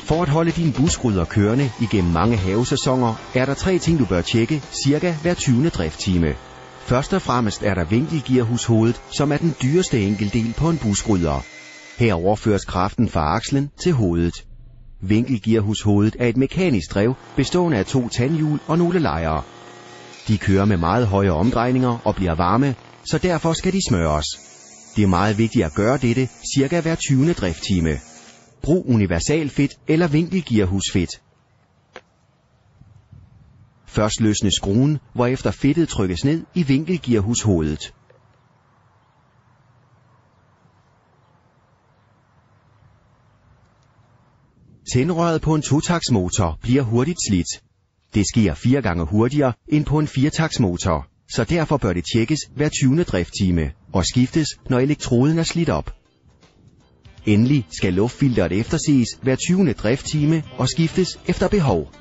For at holde dine busrydder kørende igennem mange havesæsoner, er der 3 ting, du bør tjekke cirka hver 20. drifttime. Først og fremmest er der vinkelgearhushovedet, som er den dyreste enkeltdel på en busrydder. Her overføres kraften fra akslen til hovedet. Vinkelgearhushovedet er et mekanisk drev bestående af 2 tandhjul og nogle lejre. De kører med meget høje omdrejninger og bliver varme, så derfor skal de smøres. Det er meget vigtigt at gøre dette cirka hver 20. drifttime. Brug universalfedt eller vinkelgearhusfedt. Først løsnes skruen, hvorefter fedtet trykkes ned i vinkelgearhushovedet. Tændrøret på en 2-taktsmotor bliver hurtigt slidt. Det sker 4 gange hurtigere end på en 4-taktsmotor, så derfor bør det tjekkes hver 20. drifttime og skiftes, når elektroden er slidt op. Endelig skal luftfilteret efterses hver 20. drifttime og skiftes efter behov.